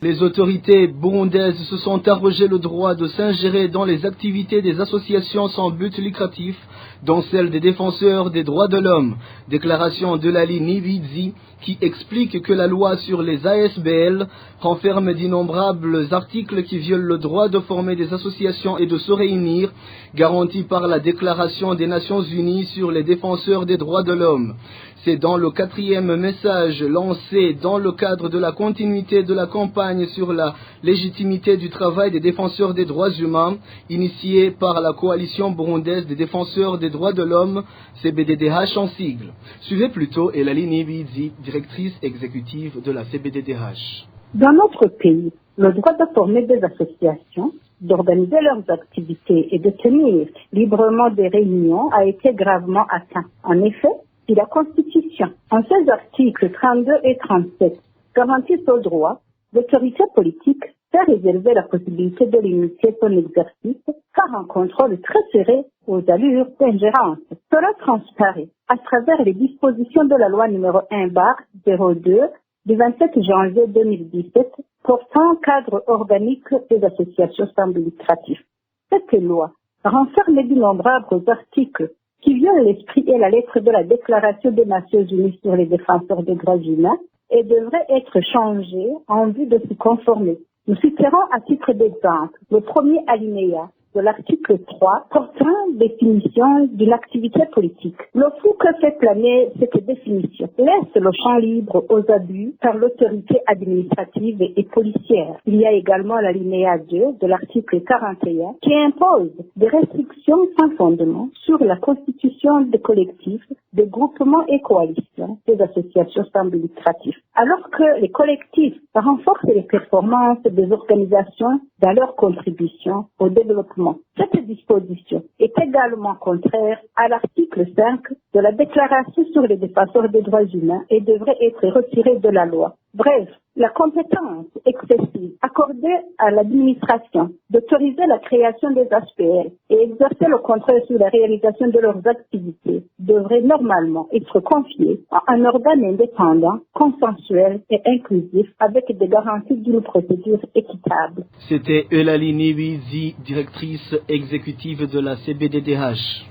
Les autorités burundaises se sont arrogées le droit de s'ingérer dans les activités des associations sans but lucratif, dont celle des défenseurs des droits de l'homme. Déclaration de Lali Nibizi qui explique que la loi sur les ASBL renferme d'innombrables articles qui violent le droit de former des associations et de se réunir, garanti par la Déclaration des Nations Unies sur les défenseurs des droits de l'homme. C'est dans le 4e message lancé dans le cadre de la continuité de la campagne sur la légitimité du travail des défenseurs des droits humains, initiée par la coalition burundaise des défenseurs des droits de l'homme, CBDDH en sigle. Suivez plutôt Elali Nibizi, directrice exécutive de la CBDDH. Dans notre pays, le droit de former des associations, d'organiser leurs activités et de tenir librement des réunions a été gravement atteint. En effet, si la Constitution, en ses articles 32 et 37, garantit au droit, l'autorité politique fait réserver la possibilité de limiter son exercice par un contrôle très serré aux allures d'ingérence. Cela transparaît à travers les dispositions de la loi numéro 1/02 du 27 janvier 2017 portant cadre organique des associations sans but lucratif. Cette loi renferme d'innombrables articles qui violent l'esprit et la lettre de la Déclaration des Nations Unies sur les défenseurs des droits humains et devraient être changés en vue de s'y conformer. Nous citerons à titre d'exemple le premier alinéa de l'article 3 portant définition d'une activité politique. Le flou que fait planer cette définition laisse le champ libre aux abus par l'autorité administrative et policière. Il y a également l'alinéa 2 de l'article 41 qui impose des restrictions sans fondement sur la constitution des collectifs, des groupements et coalitions, des associations sans but lucratif. Alors que les collectifs renforcent les performances des organisations dans leur contribution au développement. Cette disposition est également contraire à l'article 5 de la Déclaration sur les défenseurs des droits humains et devrait être retirée de la loi. Bref, la compétence excessive accordée à l'administration d'autoriser la création des ASBL et exercer le contrôle sur la réalisation de leurs activités devrait normalement être confiée à un organe indépendant, consensuel et inclusif avec des garanties d'une procédure équitable. C'était Elali Nibizi, directrice exécutive de la CBDDH.